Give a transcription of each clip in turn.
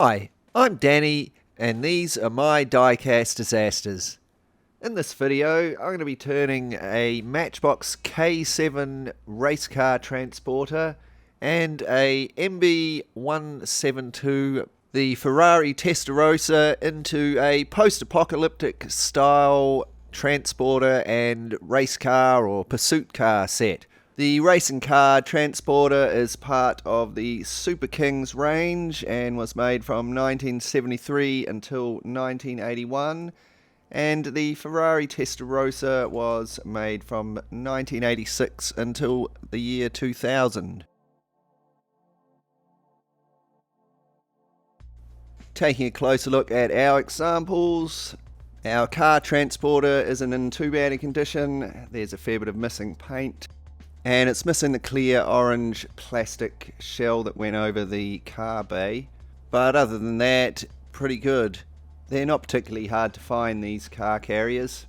Hi, I'm Danny, and these are my Diecast Disasters. In this video, I'm going to be turning a Matchbox K7 race car transporter and a MB172, the Ferrari Testarossa, into a post-apocalyptic style transporter and race car or pursuit car set. The racing car transporter is part of the Super Kings range and was made from 1973 until 1981, and the Ferrari Testarossa was made from 1986 until the year 2000. Taking a closer look at our examples, our car transporter isn't in too bad a condition. There's a fair bit of missing paint, and it's missing the clear orange plastic shell that went over the car bay. But other than that, pretty good. They're not particularly hard to find, these car carriers.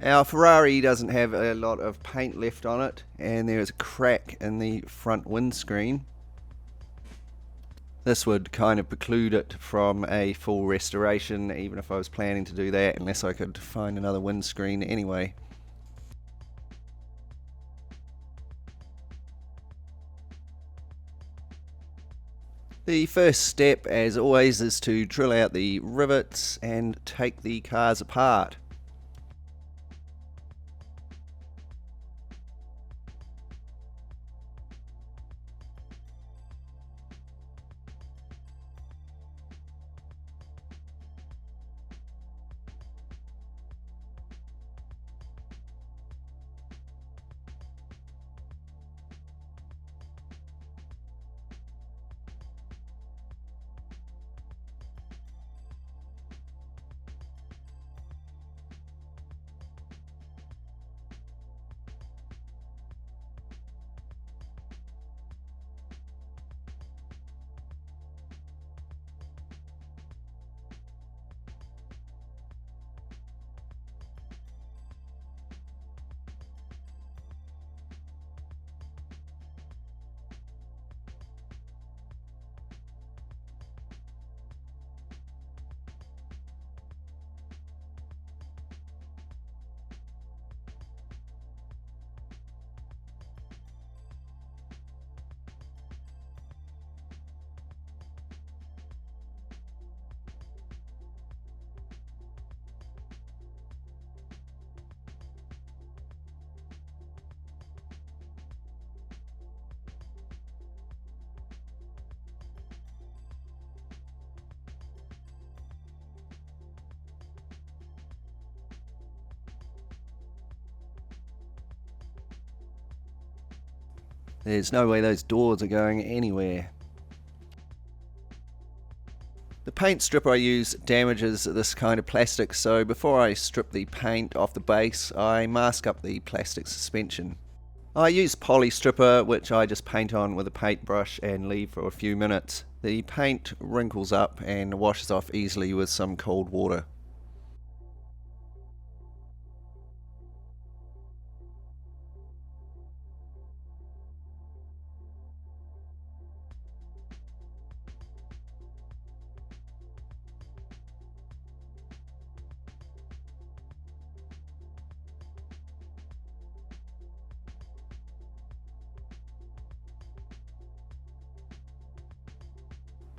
Our Ferrari doesn't have a lot of paint left on it, and there is a crack in the front windscreen. This would kind of preclude it from a full restoration, even if I was planning to do that, unless I could find another windscreen anyway. The first step, as always, is to drill out the rivets and take the cars apart. There's no way those doors are going anywhere. The paint strip I use damages this kind of plastic, so before I strip the paint off the base, I mask up the plastic suspension. I use poly stripper, which I just paint on with a paintbrush and leave for a few minutes. The paint wrinkles up and washes off easily with some cold water.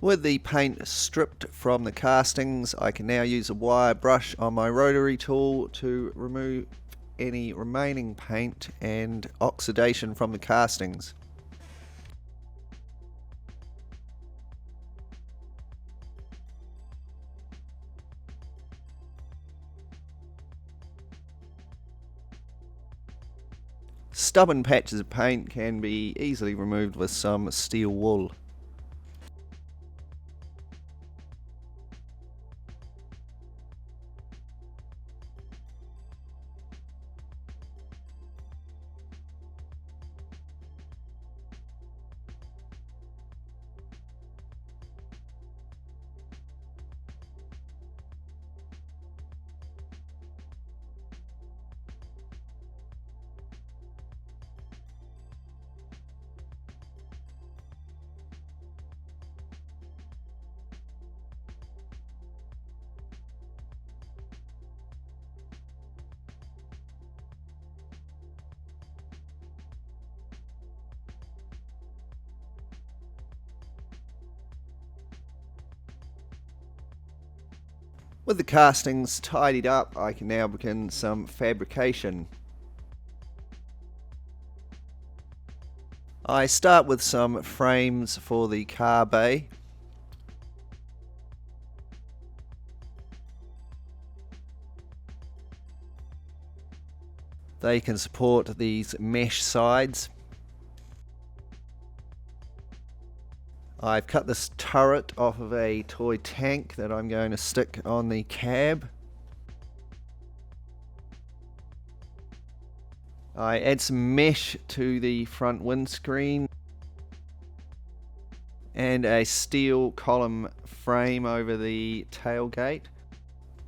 With the paint stripped from the castings, I can now use a wire brush on my rotary tool to remove any remaining paint and oxidation from the castings. Stubborn patches of paint can be easily removed with some steel wool. With the castings tidied up, I can now begin some fabrication. I start with some frames for the car bay. They can support these mesh sides. I've cut this turret off of a toy tank that I'm going to stick on the cab. I add some mesh to the front windscreen and a steel column frame over the tailgate.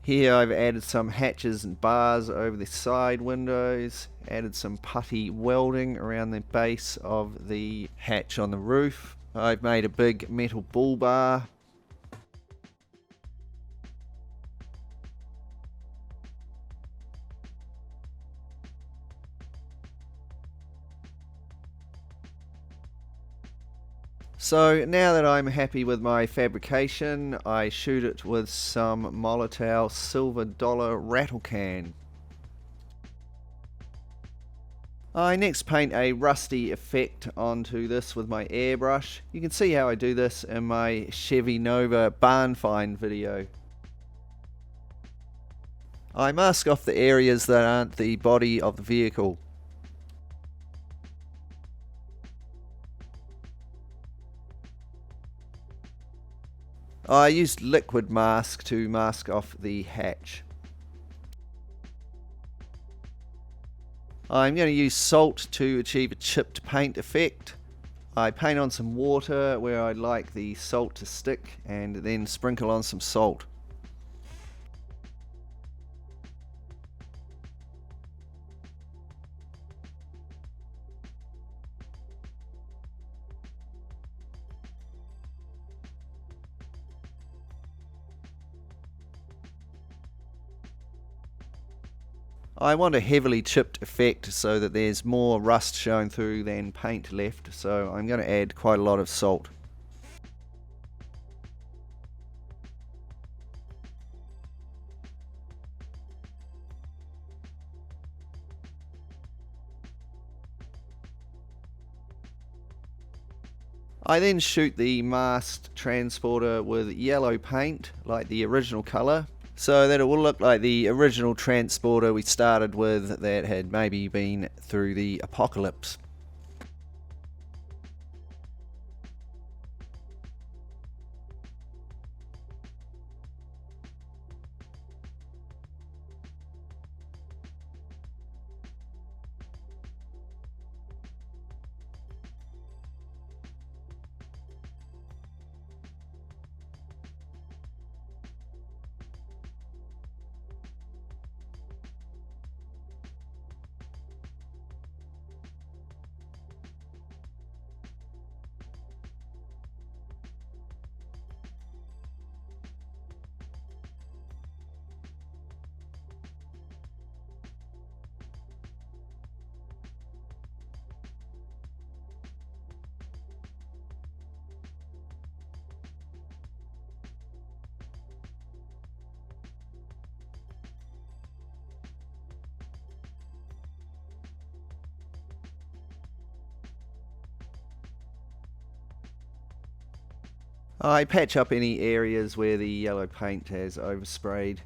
Here I've added some hatches and bars over the side windows, added some putty welding around the base of the hatch on the roof. I've made a big metal bull bar. So now that I'm happy with my fabrication, I shoot it with some Molotow silver dollar rattle can. I next paint a rusty effect onto this with my airbrush. You can see how I do this in my Chevy Nova barn find video. I mask off the areas that aren't the body of the vehicle. I used liquid mask to mask off the hatch. I'm going to use salt to achieve a chipped paint effect. I paint on some water where I'd like the salt to stick and then sprinkle on some salt. I want a heavily chipped effect so that there's more rust showing through than paint left, so I'm going to add quite a lot of salt. I then shoot the masked transporter with yellow paint, like the original colour, so that it will look like the original transporter we started with that had maybe been through the apocalypse. I patch up any areas where the yellow paint has oversprayed.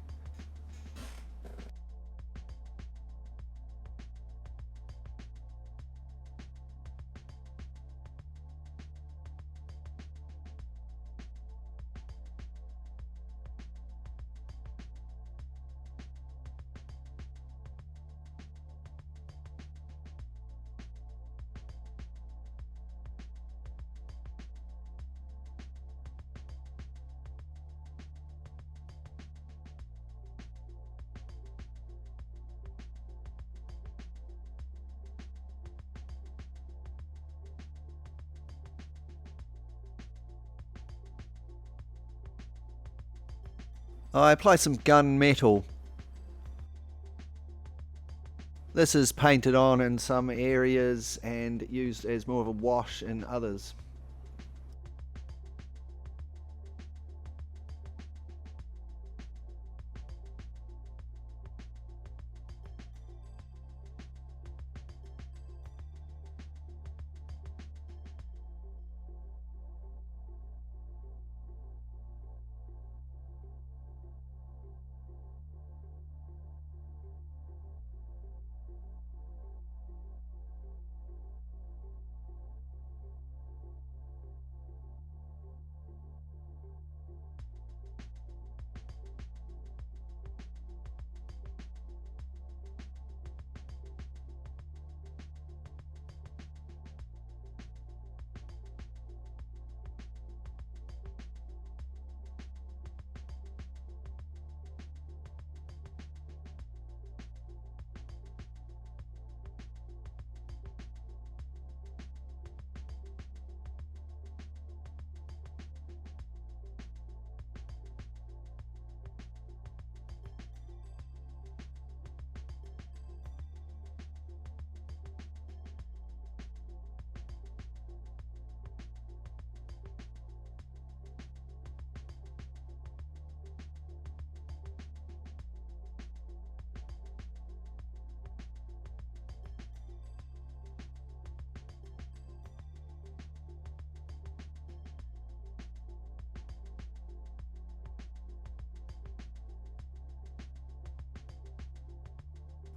I apply some gun metal. This is painted on in some areas and used as more of a wash in others.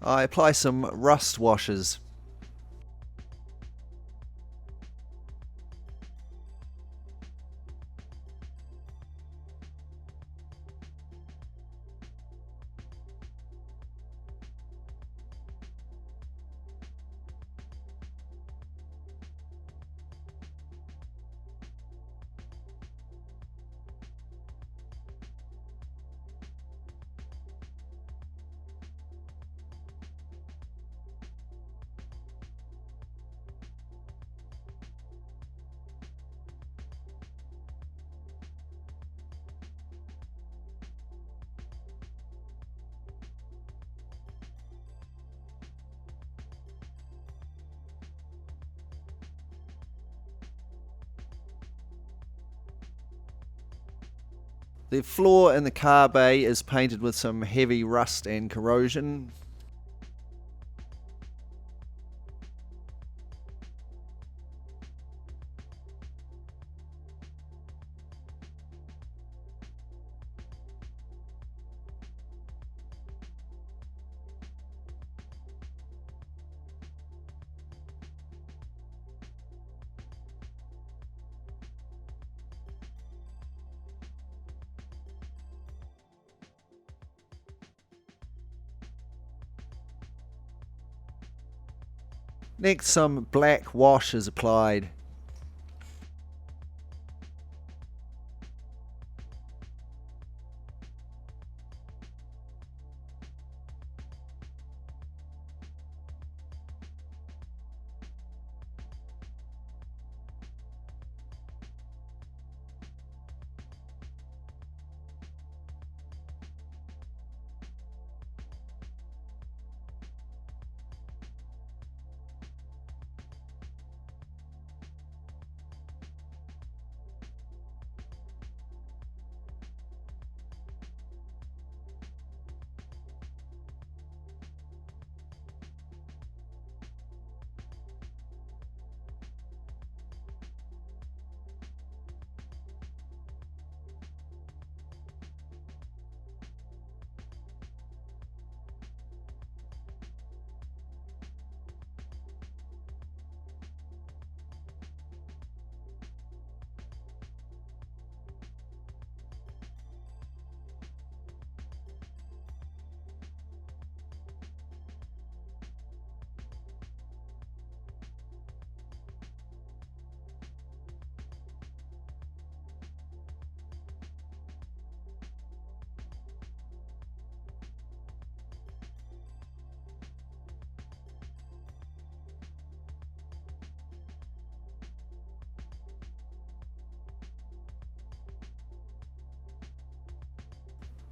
I apply some rust washers. The floor in the car bay is painted with some heavy rust and corrosion. Next, some black wash is applied.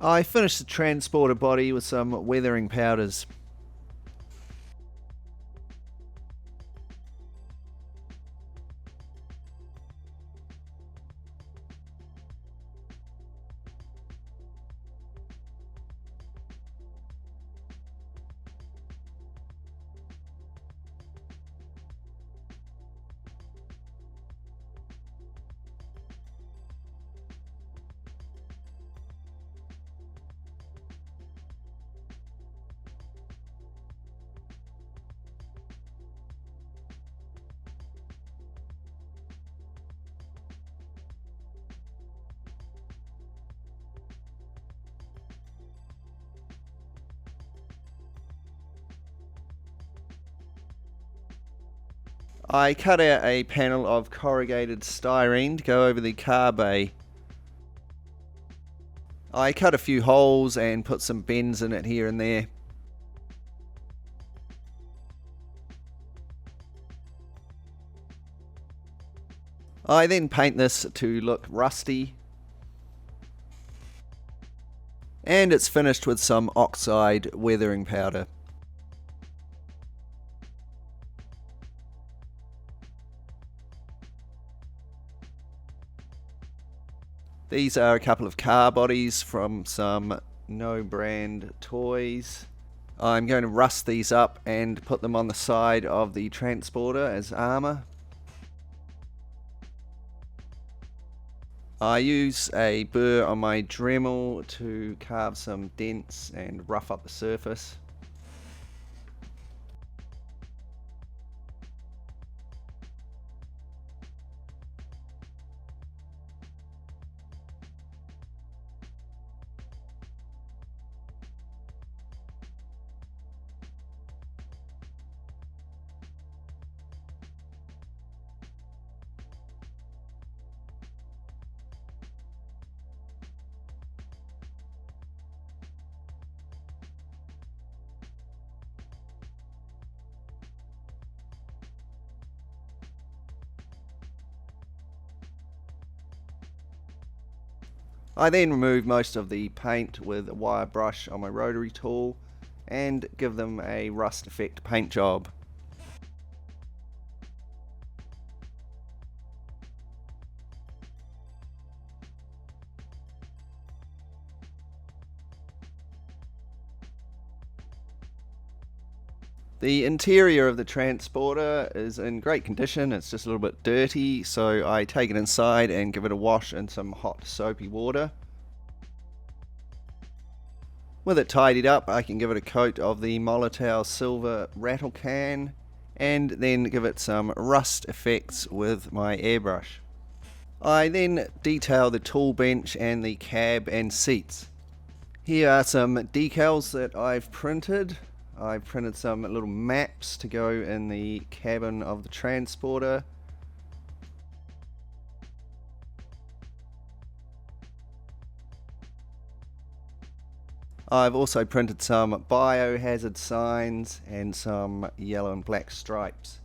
I finished the transporter body with some weathering powders. I cut out a panel of corrugated styrene to go over the car bay. I cut a few holes and put some bends in it here and there. I then paint this to look rusty. And it's finished with some oxide weathering powder. These are a couple of car bodies from some no brand toys. I'm going to rust these up and put them on the side of the transporter as armour. I use a burr on my Dremel to carve some dents and rough up the surface. I then remove most of the paint with a wire brush on my rotary tool and give them a rust effect paint job. The interior of the transporter is in great condition. It's just a little bit dirty, so I take it inside and give it a wash in some hot soapy water. With it tidied up, I can give it a coat of the Molotow silver rattle can and then give it some rust effects with my airbrush. I then detail the tool bench and the cab and seats. Here are some decals that I've printed. I printed some little maps to go in the cabin of the transporter. I've also printed some biohazard signs and some yellow and black stripes.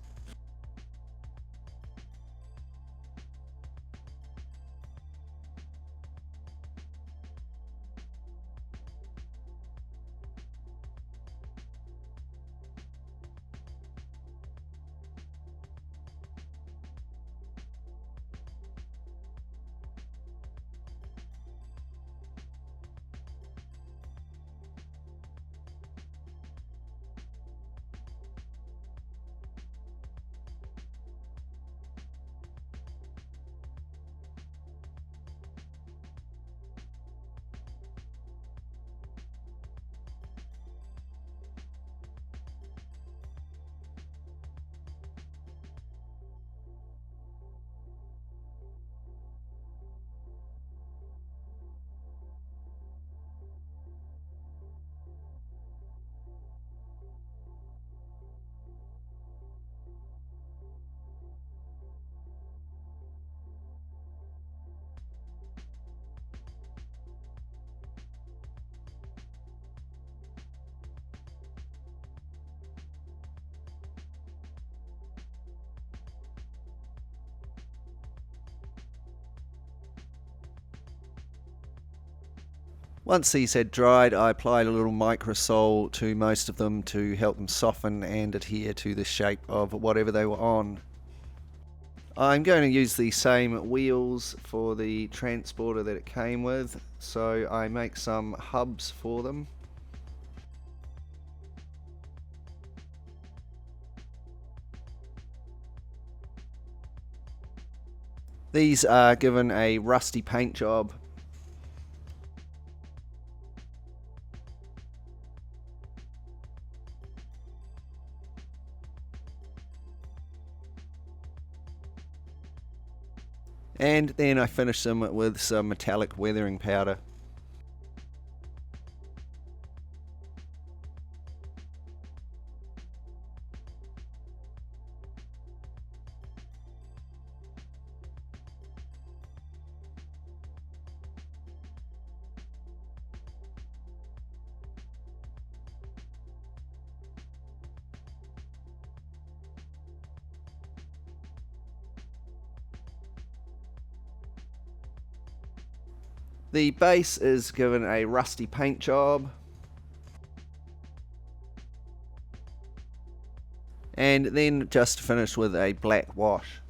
Once these had dried, I applied a little microsol to most of them to help them soften and adhere to the shape of whatever they were on. I'm going to use the same wheels for the transporter that it came with, so I make some hubs for them. These are given a rusty paint job. And then I finish them with some metallic weathering powder. The base is given a rusty paint job. And then just finish with a black wash.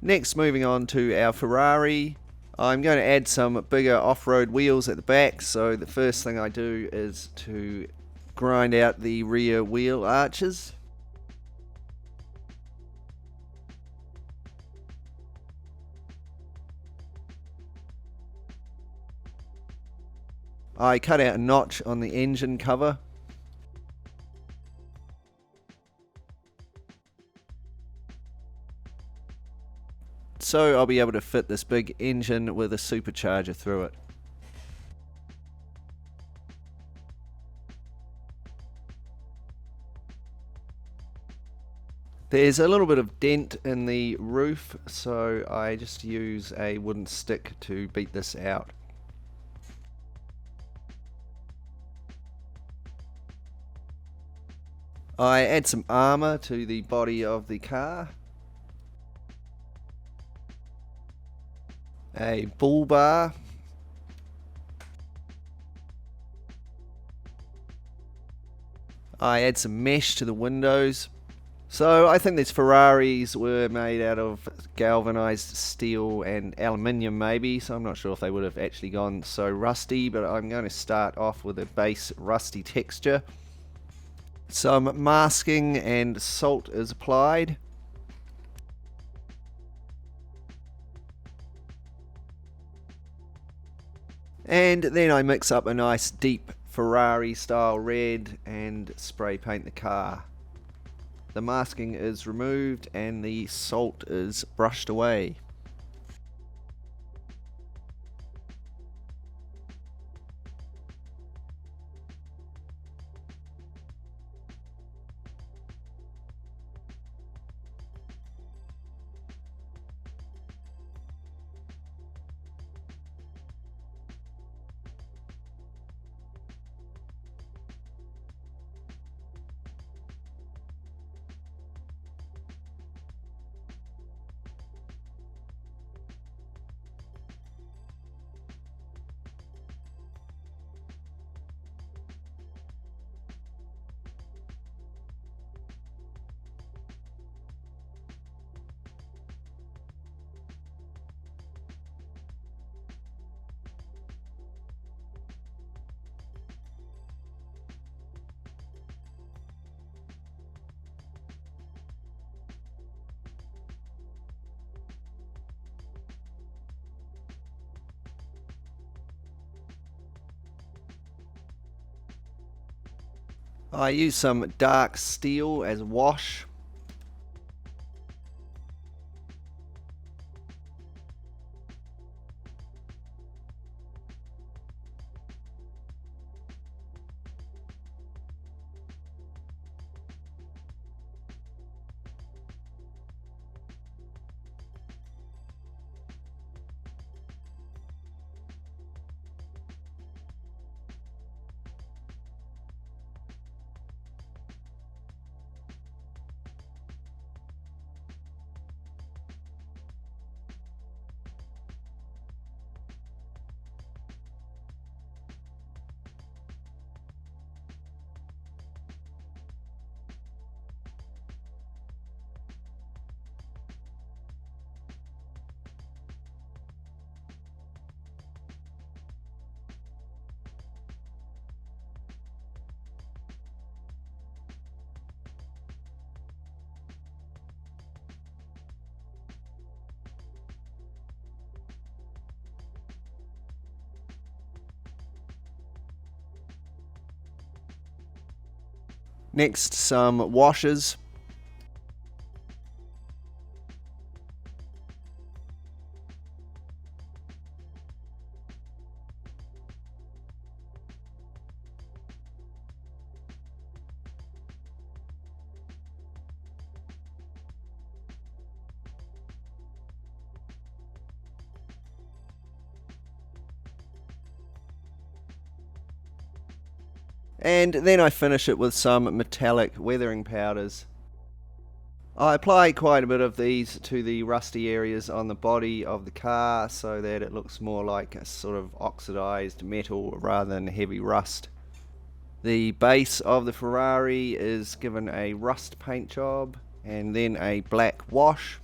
Next, moving on to our Ferrari. I'm going to add some bigger off-road wheels at the back, so the first thing I do is to grind out the rear wheel arches. I cut out a notch on the engine cover. So I'll be able to fit this big engine with a supercharger through it. There's a little bit of dent in the roof, so I just use a wooden stick to beat this out. I add some armour to the body of the car. A bull bar. I add some mesh to the windows. So I think these Ferraris were made out of galvanized steel and aluminium maybe, so I'm not sure if they would have actually gone so rusty, but I'm going to start off with a base rusty texture. Some masking and salt is applied. And then I mix up a nice deep Ferrari style red and spray paint the car. The masking is removed and the salt is brushed away. I use some dark steel as wash. Next, some washers. And then I finish it with some metallic weathering powders. I apply quite a bit of these to the rusty areas on the body of the car so that it looks more like a sort of oxidized metal rather than heavy rust. The base of the Ferrari is given a rust paint job and then a black wash.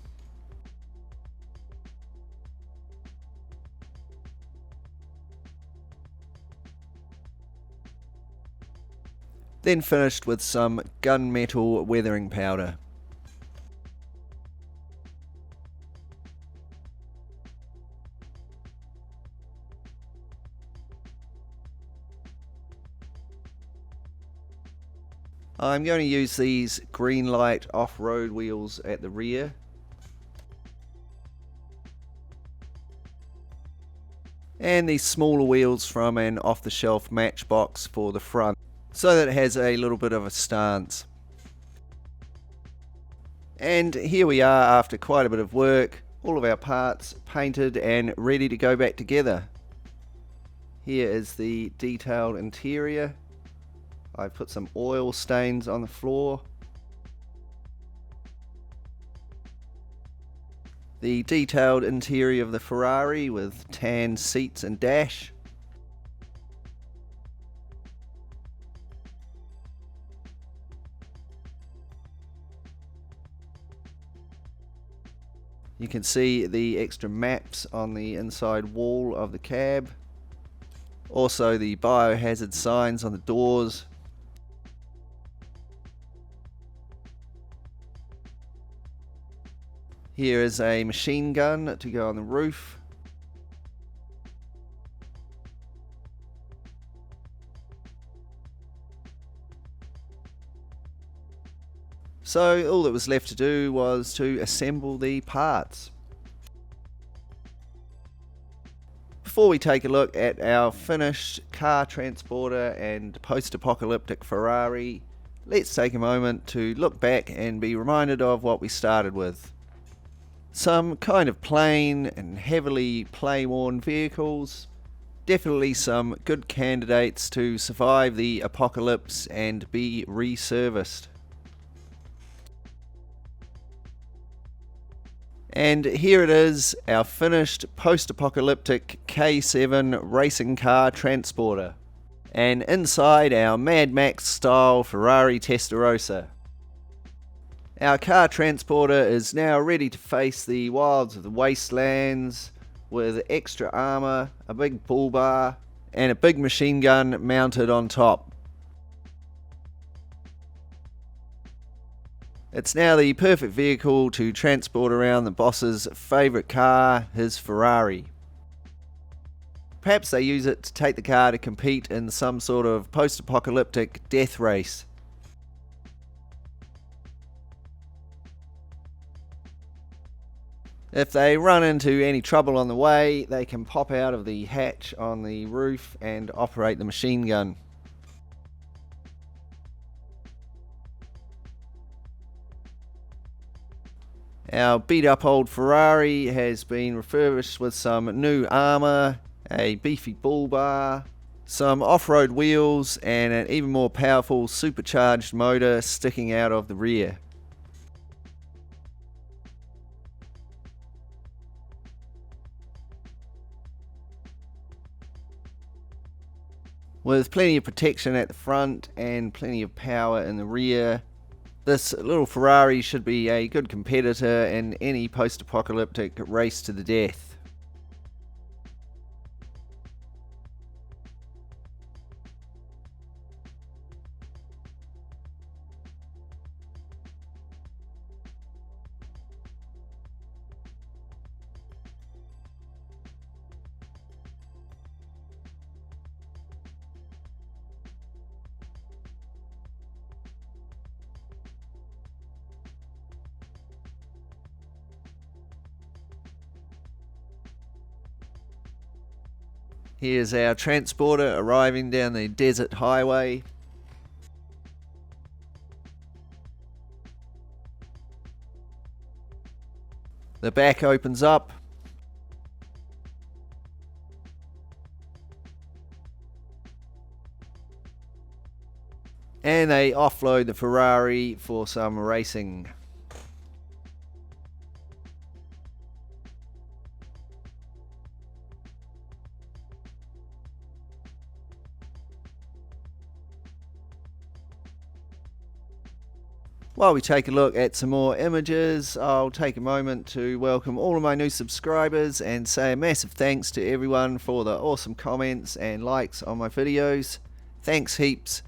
Then finished with some gunmetal weathering powder. I'm going to use these green light off-road wheels at the rear. And these smaller wheels from an off-the-shelf Matchbox for the front, so that it has a little bit of a stance. And here we are after quite a bit of work, all of our parts painted and ready to go back together. Here is the detailed interior. I've put some oil stains on the floor. The detailed interior of the Ferrari with tan seats and dash. You can see the extra maps on the inside wall of the cab. Also the biohazard signs on the doors. Here is a machine gun to go on the roof. So all that was left to do was to assemble the parts. Before we take a look at our finished car transporter and post-apocalyptic Ferrari, let's take a moment to look back and be reminded of what we started with. Some kind of plain and heavily play-worn vehicles, definitely some good candidates to survive the apocalypse and be reserviced. And here it is, our finished post-apocalyptic K7 racing car transporter. And inside our Mad Max style Ferrari Testarossa. Our car transporter is now ready to face the wilds of the wastelands with extra armour, a big bull bar and a big machine gun mounted on top. It's now the perfect vehicle to transport around the boss's favourite car, his Ferrari. Perhaps they use it to take the car to compete in some sort of post-apocalyptic death race. If they run into any trouble on the way, they can pop out of the hatch on the roof and operate the machine gun. Our beat up old Ferrari has been refurbished with some new armour, a beefy bull bar, some off-road wheels and an even more powerful supercharged motor sticking out of the rear. With plenty of protection at the front and plenty of power in the rear, this little Ferrari should be a good competitor in any post-apocalyptic race to the death. Here's our transporter arriving down the desert highway. The back opens up. And they offload the Ferrari for some racing. While we take a look at some more images, I'll take a moment to welcome all of my new subscribers and say a massive thanks to everyone for the awesome comments and likes on my videos. Thanks heaps.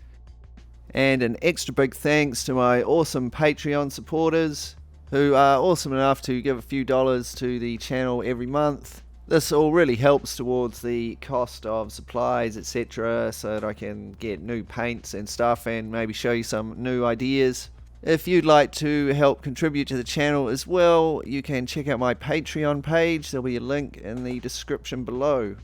And an extra big thanks to my awesome Patreon supporters who are awesome enough to give a few dollars to the channel every month. This all really helps towards the cost of supplies, etc., so that I can get new paints and stuff and maybe show you some new ideas. If you'd like to help contribute to the channel as well, you can check out my Patreon page. There'll be a link in the description below.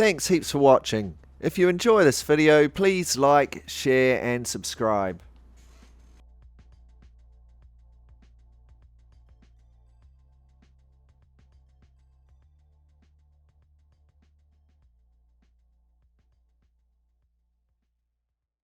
Thanks heaps for watching. If you enjoy this video, please like, share and subscribe.